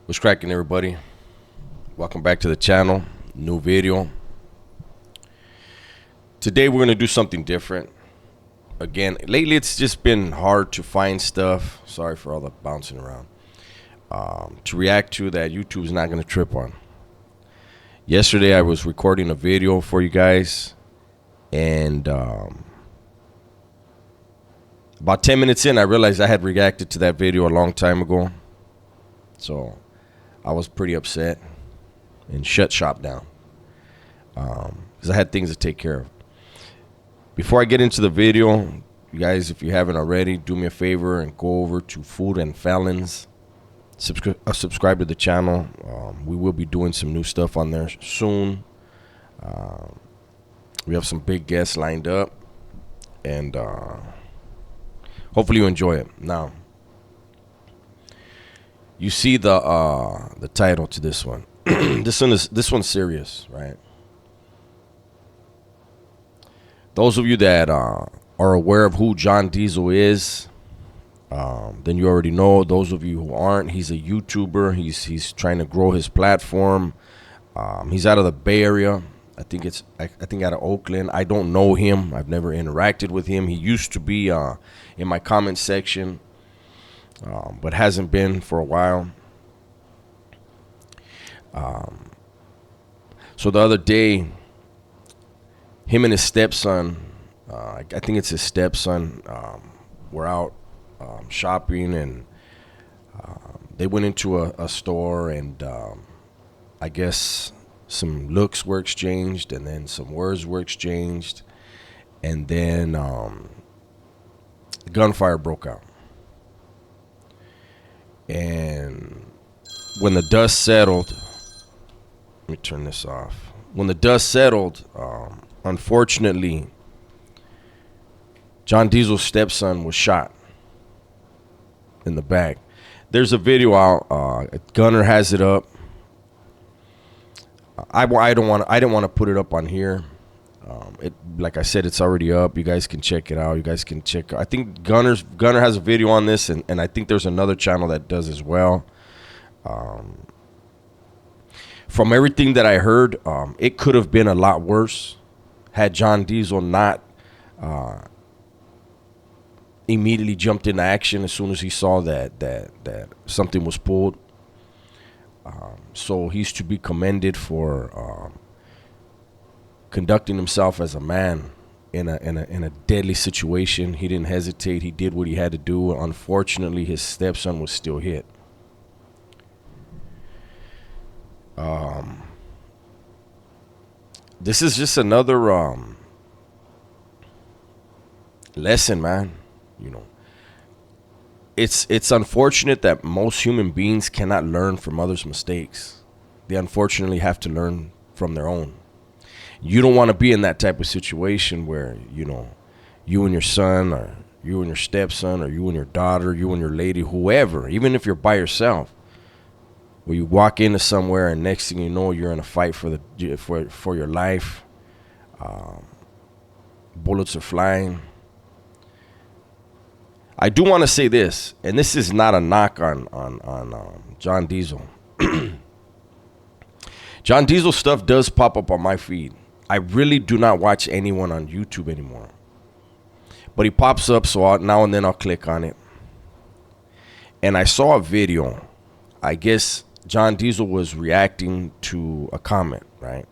What's cracking, everybody? Welcome back to the channel. New video. Today we're going to do something different. Again, lately it's just been hard to find stuff. Sorry for all the bouncing around. To react to that YouTube's not going to trip on. Yesterday I was recording a video for you guys, and about 10 minutes in I realized I had reacted to that video a long time ago. So I was pretty upset and shut shop down because I had things to take care of. Before I get into the video, you guys, if you haven't already, do me a favor and go over to Food and Felons. Subscribe to the channel. We will be doing some new stuff on there soon. We have some big guests lined up, and hopefully you enjoy it. Now, you see the title to this one. This one's serious, right? Those of you that are aware of who John Diesel is, then you already know. Those of you who aren't, he's a YouTuber. He's trying to grow his platform. He's out of the Bay Area. I think out of Oakland. I don't know him. I've never interacted with him. He used to be in my comment section, but hasn't been for a while. So the other day, him and his stepson, I think it's his stepson, were out shopping, and they went into a store, and I guess some looks were exchanged, and then some words were exchanged, and then gunfire broke out. And when the dust settled, let me turn this off. When the dust settled, unfortunately, John Diesel's stepson was shot in the back. There's a video out. Gunner has it up. I didn't want to put it up on here. Like I said, it's already up. You guys can check it out. You guys can check. I think Gunner has a video on this, and I think there's another channel that does as well. From everything that I heard, it could have been a lot worse had John Diesel not immediately jumped into action as soon as he saw that something was pulled. So he's to be commended for conducting himself as a man in a deadly situation. He didn't hesitate. He did what he had to do. Unfortunately, his stepson was still hit. This is just another lesson, man. You know, it's unfortunate that most human beings cannot learn from others' mistakes. They unfortunately have to learn from their own. You don't want to be in that type of situation where, you know, you and your son, or you and your stepson, or you and your daughter, you and your lady, whoever, even if you're by yourself, where you walk into somewhere and next thing you know, you're in a fight for your life. Bullets are flying. I do want to say this, and this is not a knock on John Diesel. John Diesel stuff does pop up on my feed. I really do not watch anyone on YouTube anymore, but he pops up, so now and then I'll click on it. And I saw a video. I guess John Diesel was reacting to a comment, right?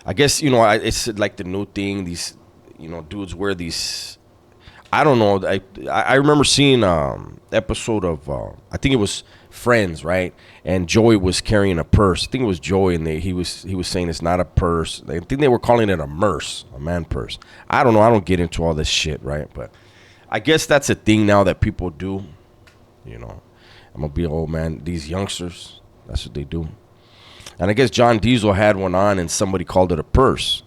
I guess, you know, it's like the new thing. These, you know, dudes wear these. I don't know. I remember seeing episode of I think it was Friends, right? And Joey was carrying a purse. I think it was Joey, and he was saying it's not a purse. I think they were calling it a merce, a man purse. I don't know. I don't get into all this shit, right? But I guess that's a thing now that people do. You know, I'm gonna be old man. These youngsters, that's what they do. And I guess John Diesel had one on, and somebody called it a purse.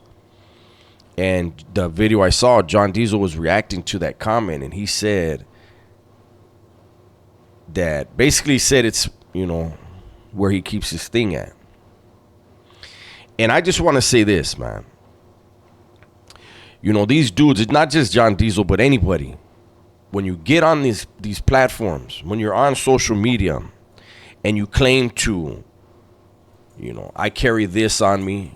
And the video I saw, John Diesel was reacting to that comment, and he said that, basically said it's, you know, where he keeps his thing at. And I just want to say this, man. You know, these dudes, it's not just John Diesel, but anybody. When you get on these platforms, when you're on social media, and you claim to, I carry this on me,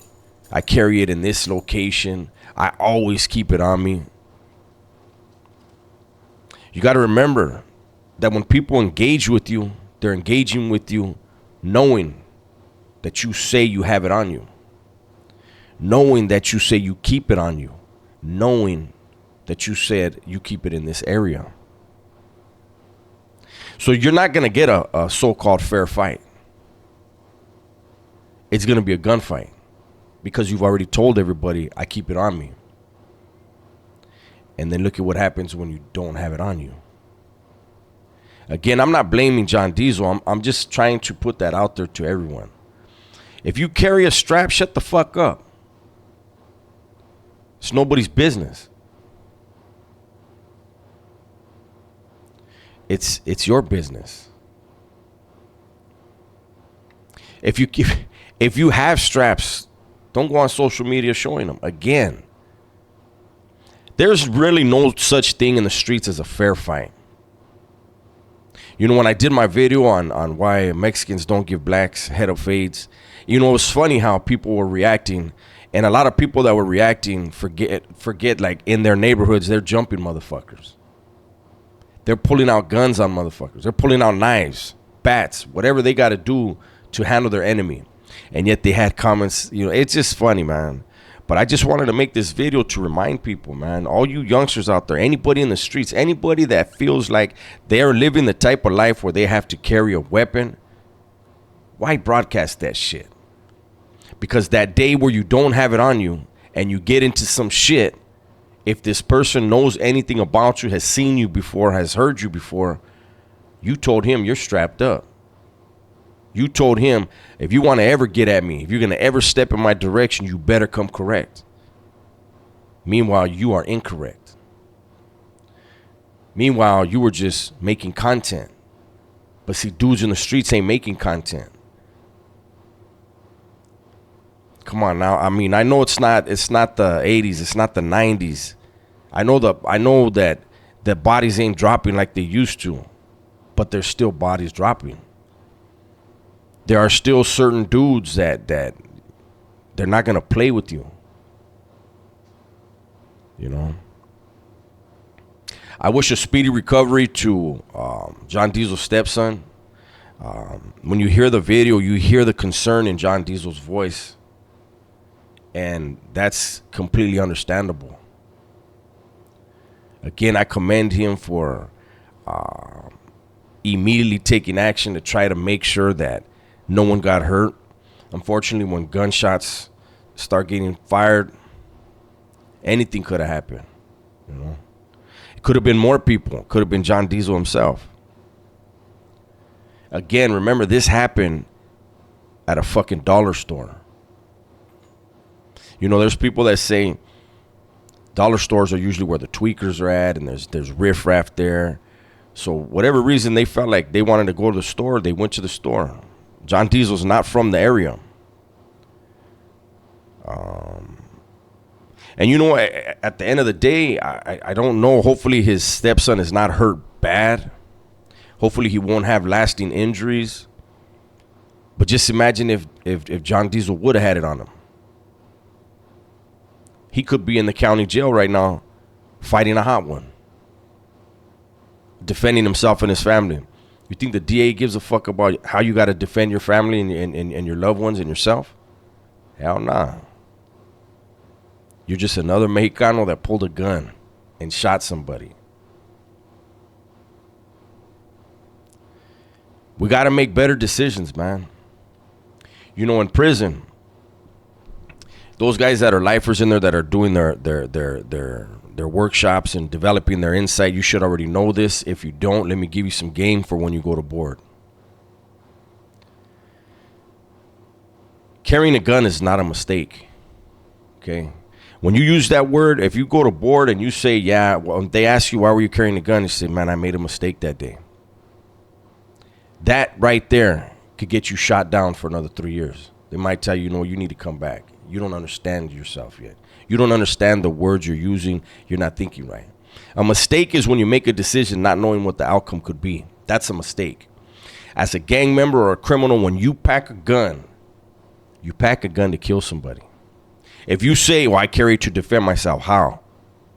I carry it in this location, I always keep it on me. You got to remember that when people engage with you, they're engaging with you knowing that you say you have it on you, knowing that you say you keep it on you, knowing that you said you keep it in this area. So you're not going to get a so-called fair fight. It's going to be a gunfight because you've already told everybody, I keep it on me. And then look at what happens when you don't have it on you. Again, I'm not blaming John Diesel. I'm just trying to put that out there to everyone. If you carry a strap, shut the fuck up. It's nobody's business. It's your business. If you have straps, don't go on social media showing them. Again, there's really no such thing in the streets as a fair fight. When I did my video on why Mexicans don't give blacks head-up fades, it was funny how people were reacting. And a lot of people that were reacting forget like in their neighborhoods, they're jumping motherfuckers. They're pulling out guns on motherfuckers. They're pulling out knives, bats, whatever they got to do to handle their enemy. And yet they had comments. It's just funny, man. But I just wanted to make this video to remind people, man, all you youngsters out there, anybody in the streets, anybody that feels like they're living the type of life where they have to carry a weapon, why broadcast that shit? Because that day where you don't have it on you and you get into some shit, if this person knows anything about you, has seen you before, has heard you before, you told him you're strapped up. You told him, if you want to ever get at me, if you're going to ever step in my direction, you better come correct. Meanwhile, you are incorrect. Meanwhile, you were just making content. But see, dudes in the streets ain't making content. Come on now. I mean, I know it's not the 80s, it's not the 90s. I know that the bodies ain't dropping like they used to, but there's still bodies dropping. There are still certain dudes that they're not going to play with you. I wish a speedy recovery to John Diesel's stepson. When you hear the video, you hear the concern in John Diesel's voice. And that's completely understandable. Again, I commend him for immediately taking action to try to make sure that no one got hurt. Unfortunately, when gunshots start getting fired, anything could have happened. It could have been more people. It could have been John Diesel himself. Again, remember, this happened at a fucking dollar store. There's people that say dollar stores are usually where the tweakers are at, and there's riffraff there. So whatever reason they felt like they wanted to go to the store, they went to the store. John Diesel's not from the area. And at the end of the day, I don't know. Hopefully his stepson is not hurt bad. Hopefully he won't have lasting injuries. But just imagine if John Diesel would have had it on him. He could be in the county jail right now fighting a hot one, defending himself and his family. You think the DA gives a fuck about how you got to defend your family and your loved ones and yourself? Hell nah. You're just another Mexicano that pulled a gun and shot somebody. We got to make better decisions, man. In prison, those guys that are lifers in there that are doing their workshops and developing their insight, you should already know this. If you don't, let me give you some game for when you go to board. Carrying a gun is not a mistake. Okay? When you use that word, if you go to board and you say, yeah, well, they ask you, why were you carrying a gun? You say, man, I made a mistake that day. That right there could get you shot down for another 3 years. They might tell you, you need to come back. You don't understand yourself yet. You don't understand the words you're using. You're not thinking right. A mistake is when you make a decision not knowing what the outcome could be. That's a mistake. As a gang member or a criminal, when you pack a gun to kill somebody. If you say, well, I carry it to defend myself, how?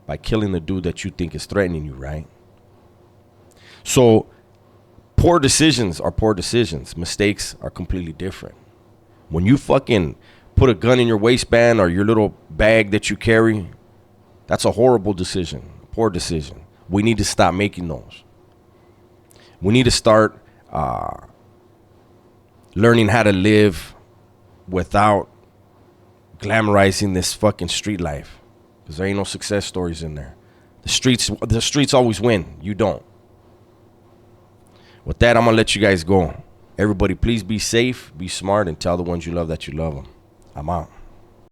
By killing the dude that you think is threatening you, right? So poor decisions are poor decisions. Mistakes are completely different. When you fucking put a gun in your waistband or your little bag that you carry, that's a horrible decision, poor decision. We need to stop making those. We need to start learning how to live without glamorizing this fucking street life, because there ain't no success stories in there. The streets always win. You don't. With that, I'm gonna let you guys go. Everybody, please be safe, be smart, and tell the ones you love that you love them. I'm out.